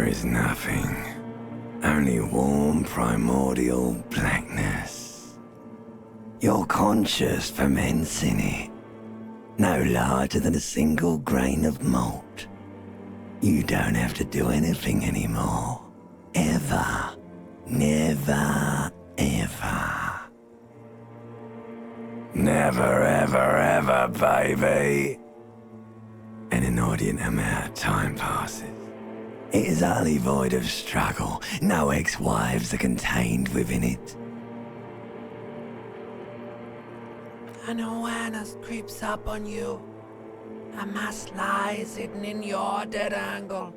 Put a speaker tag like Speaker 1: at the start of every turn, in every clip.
Speaker 1: is nothing. Only warm primordial blackness. Your conscious ferments in it. No larger than a single grain of malt. You don't have to do anything anymore. Ever. Never, ever. Never, ever, ever, baby. An inordinate amount of time passes. It is utterly void of struggle. No ex-wives are contained within it.
Speaker 2: An awareness creeps up on you. A mass lies hidden in your dead angle,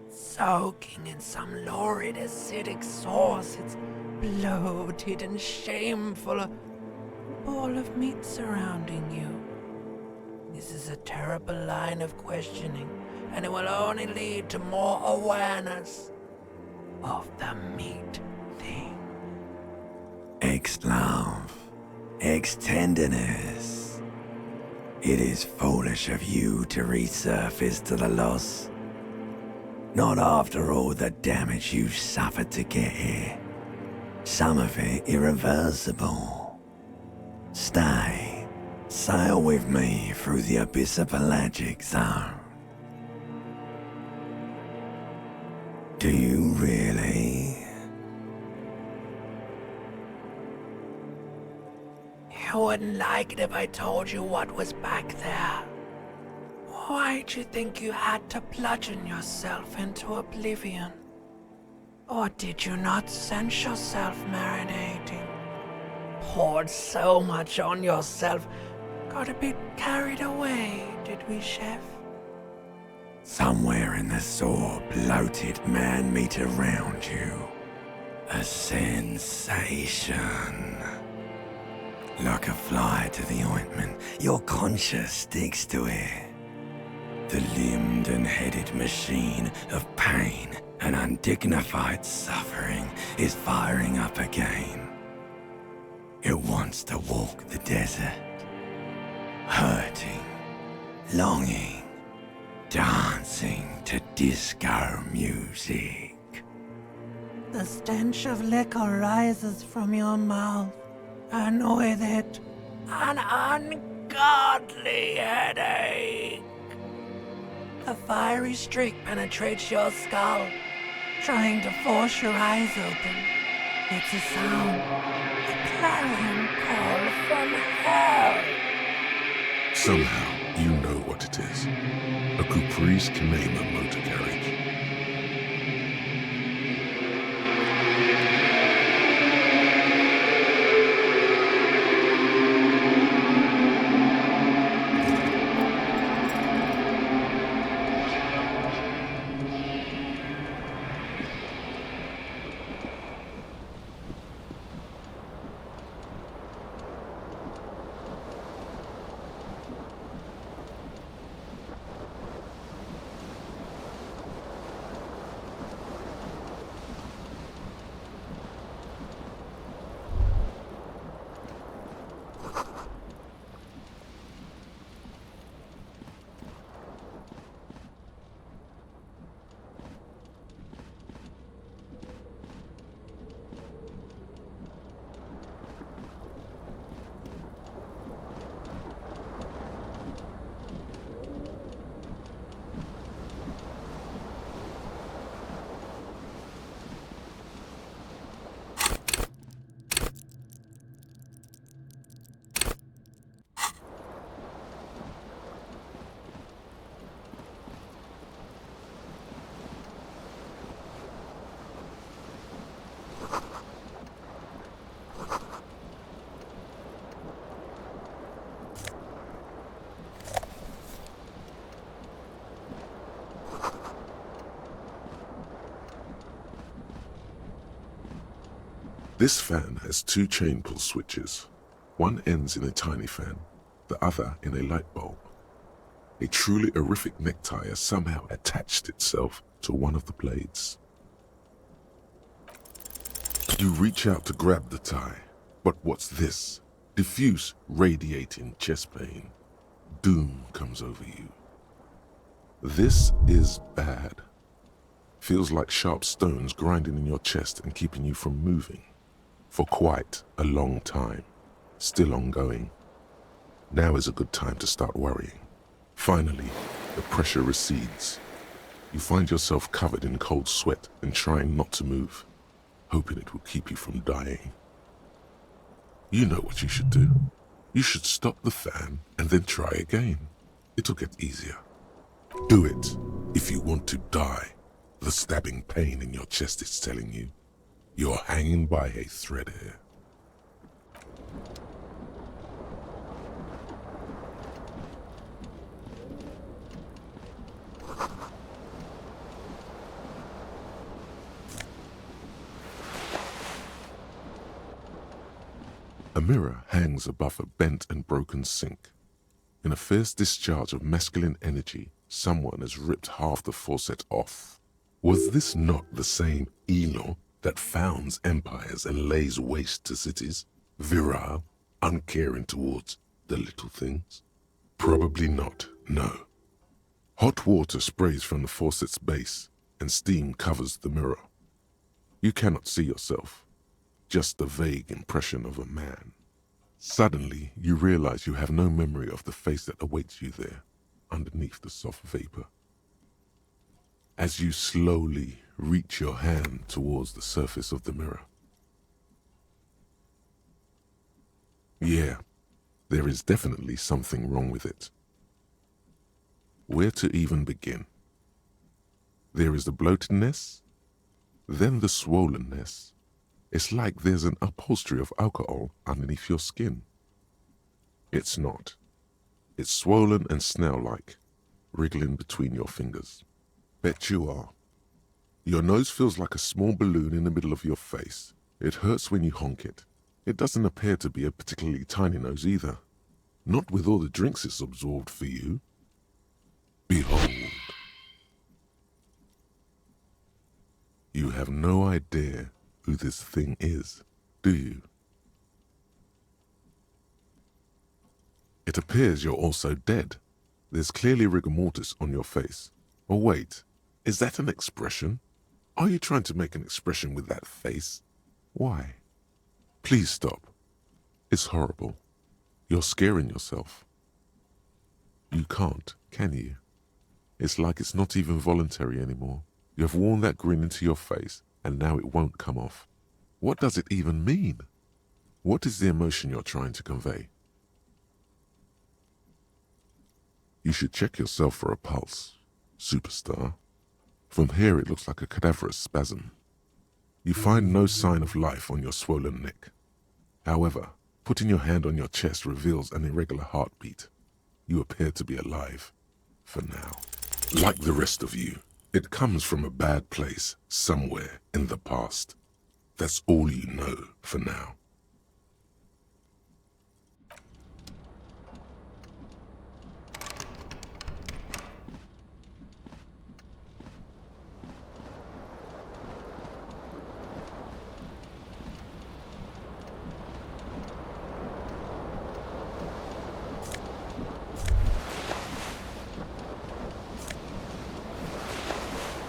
Speaker 2: soaking in some lurid acidic sauce. It's bloated and shameful, a ball of meat surrounding you. This is a terrible line of questioning, and it will only lead to more awareness of the meat thing.
Speaker 1: Ex-love, ex-tenderness. It is foolish of you to resurface to the loss. Not after all the damage you've suffered to get here. Some of it irreversible. Stay. Sail with me through the abyssopelagic zone. Do you really?
Speaker 2: You wouldn't like it if I told you what was back there. Why'd you think you had to bludgeon yourself into oblivion? Or did you not sense yourself marinating? Poured so much on yourself, got a bit carried away, did we, Chef?
Speaker 1: Somewhere in the sore, bloated man-meat around you. A sensation. Like a fly to the ointment, your conscience sticks to it. The limbed and headed machine of pain and undignified suffering is firing up again. It wants to walk the desert, hurting, longing, dancing to disco music.
Speaker 2: The stench of liquor rises from your mouth, and with it, an ungodly headache. A fiery streak penetrates your skull, trying to force your eyes open. It's a sound, a clarion call from hell.
Speaker 3: Somehow, you know what it is. A Caprice Canema motor carriage. This fan has two chain pull switches. One ends in a tiny fan, the other in a light bulb. A truly horrific necktie has somehow attached itself to one of the blades. You reach out to grab the tie, but what's this? Diffuse, radiating chest pain. Doom comes over you. This is bad. Feels like sharp stones grinding in your chest and keeping you from moving. For quite a long time. Still ongoing. Now is a good time to start worrying. Finally, the pressure recedes. You find yourself covered in cold sweat and trying not to move, hoping it will keep you from dying. You know what you should do. You should stop the fan and then try again. It'll get easier. Do it if you want to die. The stabbing pain in your chest is telling you you're hanging by a thread here. A mirror hangs above a bent and broken sink. In a fierce discharge of masculine energy, someone has ripped half the faucet off. Was this not the same Elo that founds empires and lays waste to cities? Virile, uncaring towards the little things? Probably not, no. Hot water sprays from the faucet's base, and steam covers the mirror. You cannot see yourself. Just the vague impression of a man. Suddenly, you realize you have no memory of the face that awaits you there, underneath the soft vapor. As you slowly reach your hand towards the surface of the mirror. Yeah, there is definitely something wrong with it. Where to even begin? There is the bloatedness, then the swollenness. It's like there's an upholstery of alcohol underneath your skin. It's not. It's swollen and snail-like, wriggling between your fingers. Bet you are. Your nose feels like a small balloon in the middle of your face. It hurts when you honk it. It doesn't appear to be a particularly tiny nose either. Not with all the drinks it's absorbed for you. Behold. You have no idea who this thing is, do you? It appears you're also dead. There's clearly rigor mortis on your face. Oh wait, is that an expression? Are you trying to make an expression with that face? Why? Please stop. It's horrible. You're scaring yourself. You can't, can you? It's like it's not even voluntary anymore. You have worn that grin into your face, and now it won't come off. What does it even mean? What is the emotion you're trying to convey? You should check yourself for a pulse, superstar. From here it looks like a cadaverous spasm. You find no sign of life on your swollen neck. However, putting your hand on your chest reveals an irregular heartbeat. You appear to be alive, for now. Like the rest of you, it comes from a bad place somewhere in the past. That's all you know for now.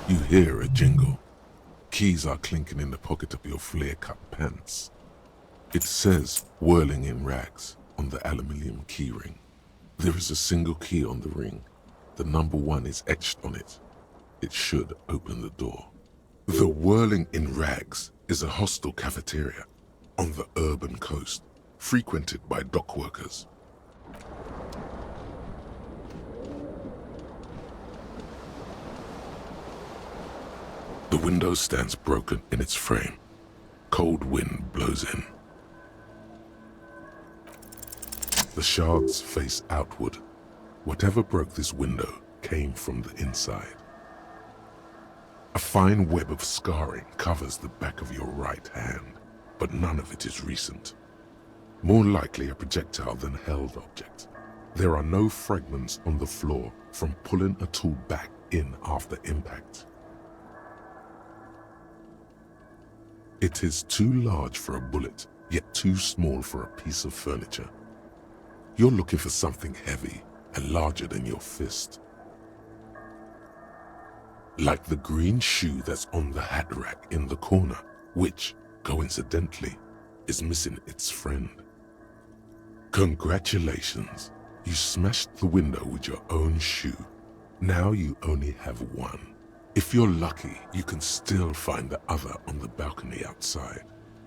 Speaker 3: You hear a jingle. Keys are clinking in the pocket of your flare-cut pants. It says, whirling in rags, on the aluminium key ring. There is a single key on the ring. The number 1 is etched on it. It should open the door. The whirling in rags is a hostel cafeteria on the urban coast, frequented by dock workers. The window stands broken in its frame. Cold wind blows in. The shards face outward. Whatever broke this window came from the inside. A fine web of scarring covers the back of your right hand, but none of it is recent. More likely a projectile than a held object. There are no fragments on the floor from pulling a tool back in after impact. It is too large for a bullet, yet too small for a piece of furniture. You're looking for something heavy and larger than your fist. Like the green shoe that's on the hat rack in the corner, which, coincidentally, is missing its friend. Congratulations, you smashed the window with your own shoe. Now you only have one. If you're lucky, you can still find the other on the balcony outside.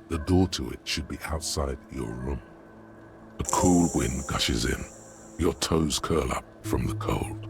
Speaker 3: The door to it should be outside your room. A cool wind gushes in. Your toes curl up from the cold.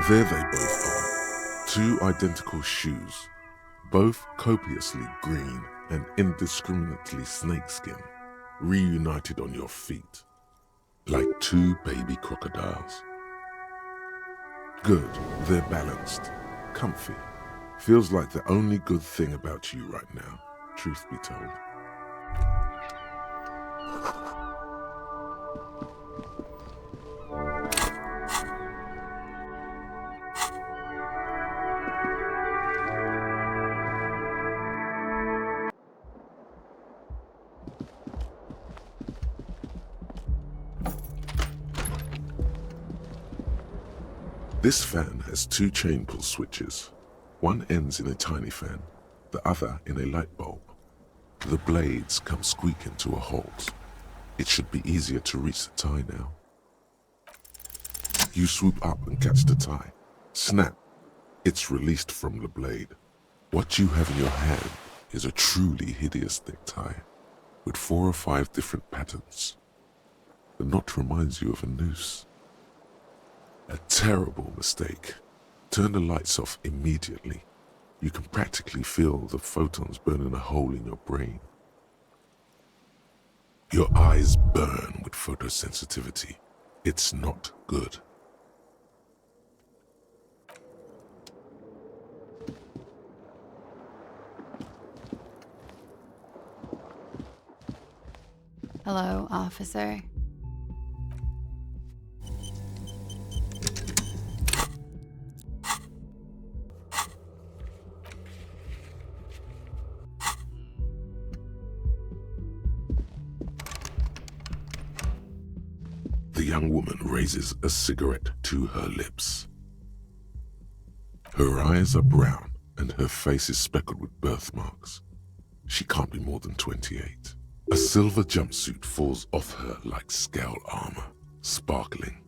Speaker 3: There they both are, two identical shoes, both copiously green and indiscriminately snakeskin, reunited on your feet, like two baby crocodiles. Good, they're balanced, comfy. Feels like the only good thing about you right now, truth be told. This fan has two chain pull switches. One ends in a tiny fan, the other in a light bulb. The blades come squeaking to a halt. It should be easier to reach the tie now. You swoop up and catch the tie. Snap! It's released from the blade. What you have in your hand is a truly hideous necktie, with 4 or 5 different patterns. The knot reminds you of a noose. A terrible mistake. Turn the lights off immediately. You can practically feel the photons burning a hole in your brain. Your eyes burn with photosensitivity. It's not good.
Speaker 4: Hello, officer.
Speaker 3: The young woman raises a cigarette to her lips. Her eyes are brown and her face is speckled with birthmarks. She can't be more than 28. A silver jumpsuit falls off her like scale armor, sparkling.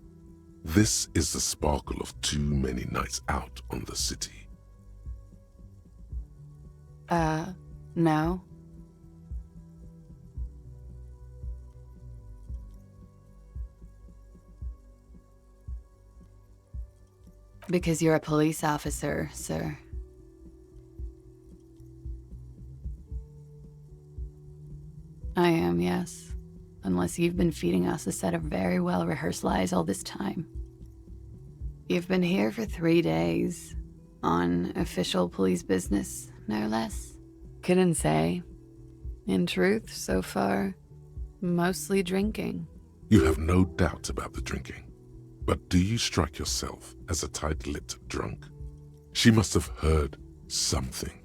Speaker 3: This is the sparkle of too many nights out on the city.
Speaker 4: No. Because you're a police officer, sir. I am, yes. Unless you've been feeding us a set of very well-rehearsed lies all this time. You've been here for 3 days. On official police business, no less. Couldn't say. In truth, so far, mostly drinking.
Speaker 3: You have no doubt about the drinking. But do you strike yourself as a tight-lipped drunk? She must have heard something.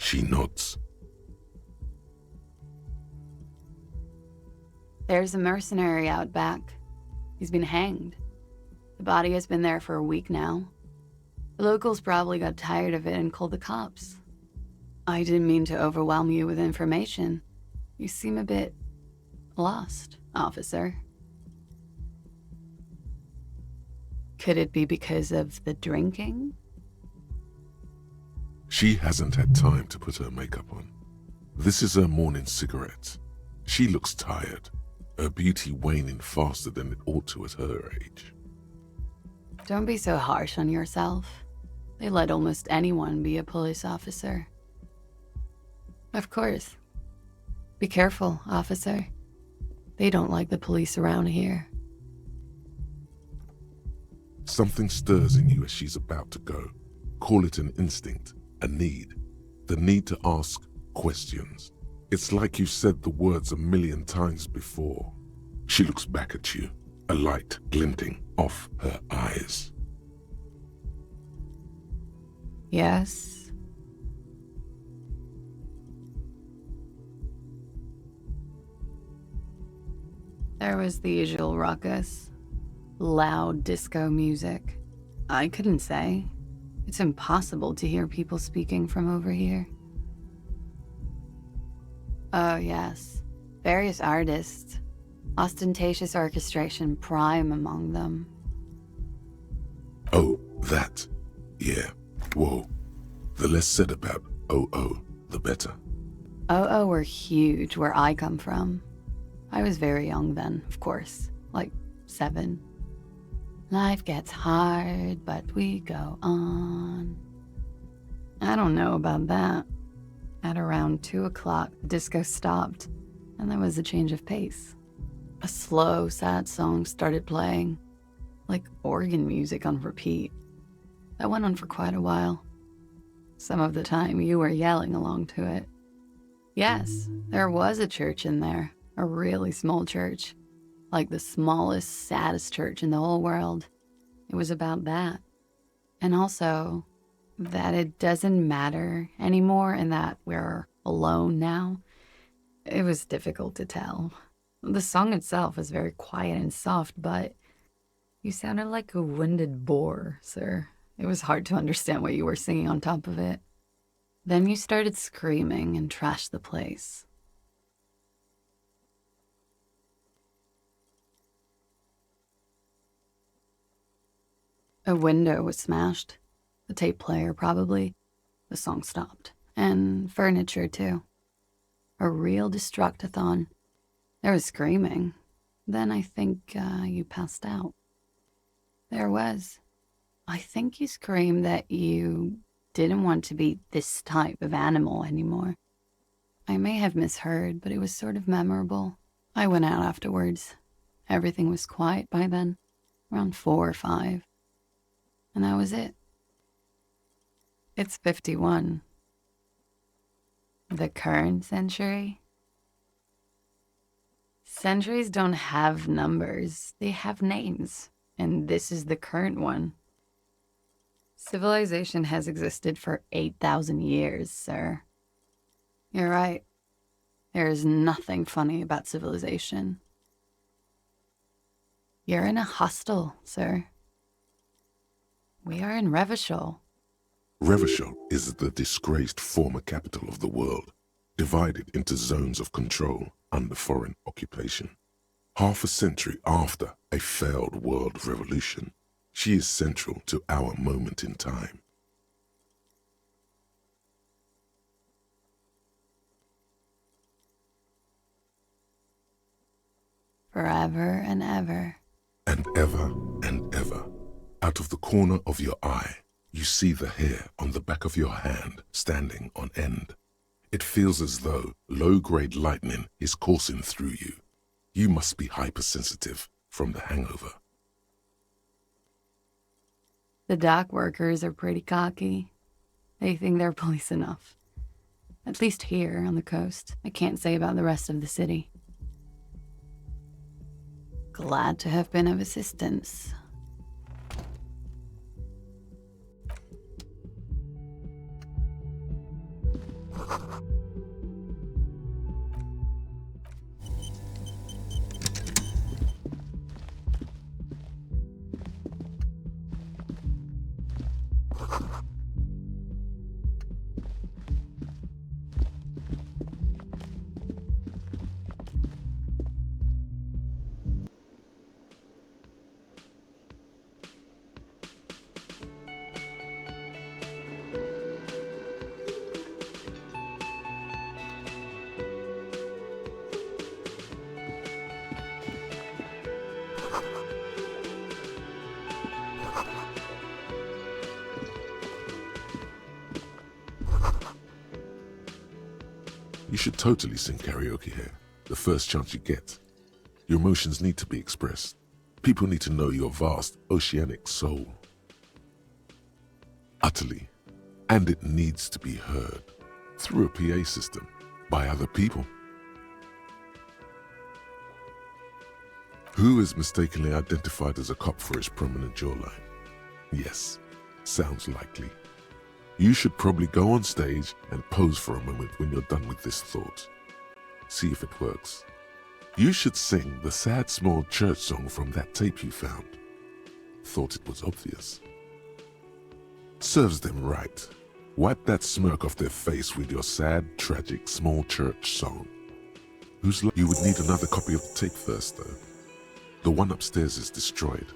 Speaker 3: She nods.
Speaker 4: There's a mercenary out back. He's been hanged. The body has been there for a week now. The locals probably got tired of it and called the cops. I didn't mean to overwhelm you with information. You seem a bit lost, officer. Could it be because of the drinking?
Speaker 3: She hasn't had time to put her makeup on. This is her morning cigarette. She looks tired, her beauty waning faster than it ought to at her age.
Speaker 4: Don't be so harsh on yourself. They let almost anyone be a police officer. Of course. Be careful, officer. They don't like the police around here.
Speaker 3: Something stirs in you as she's about to go. Call it an instinct, a need. The need to ask questions. It's like you've said the words a million times before. She looks back at you, a light glinting off her eyes.
Speaker 4: Yes? There was the usual ruckus. Loud disco music. I couldn't say. It's impossible to hear people speaking from over here. Oh, yes. Various artists. Ostentatious orchestration prime among them.
Speaker 3: Oh, that. Yeah. Whoa. The less said about OO, the better.
Speaker 4: OO were huge where I come from. I was very young then, of course. Like 7. Life gets hard, but we go on. I don't know about that. At around 2 o'clock, the disco stopped, and there was a change of pace. A slow, sad song started playing, like organ music on repeat. That went on for quite a while. Some of the time, you were yelling along to it. Yes, there was a church in there, a really small church. Like the smallest, saddest church in the whole world. It was about that. And also, that it doesn't matter anymore and that we're alone now. It was difficult to tell. The song itself was very quiet and soft, but you sounded like a wounded boar, sir. It was hard to understand what you were singing on top of it. Then you started screaming and trashed the place. A window was smashed. The tape player, probably. The song stopped. And furniture, too. A real destructathon. There was screaming. Then I think you passed out. There was. I think you screamed that you didn't want to be this type of animal anymore. I may have misheard, but it was sort of memorable. I went out afterwards. Everything was quiet by then. Around 4 or 5. And that was it. It's 51. The current century? Centuries don't have numbers. They have names. And this is the current one. Civilization has existed for 8,000 years, sir. You're right. There is nothing funny about civilization. You're in a hostel, sir. We are in Revachol.
Speaker 3: Revachol is the disgraced former capital of the world, divided into zones of control under foreign occupation. Half a century after a failed world revolution, she is central to our moment in time.
Speaker 4: Forever and ever.
Speaker 3: And ever and ever, out of the corner of your eye, you see the hair on the back of your hand standing on end. It feels as though low-grade lightning is coursing through you. You must be hypersensitive from the hangover.
Speaker 4: The dock workers are pretty cocky. They think they're police enough. At least here on the coast. I can't say about the rest of the city. Glad to have been of assistance.
Speaker 3: You should totally sing karaoke here, the first chance you get. Your emotions need to be expressed. People need to know your vast, oceanic soul. Utterly. And it needs to be heard through a PA system by other people. Who is mistakenly identified as a cop for his prominent jawline? Yes, sounds likely. You should probably go on stage and pose for a moment when you're done with this thought. See if it works. You should sing the sad small church song from that tape you found. Thought it was obvious. Serves them right. Wipe that smirk off their face with your sad, tragic, small church song. You would need another copy of the tape first, though. The one upstairs is destroyed.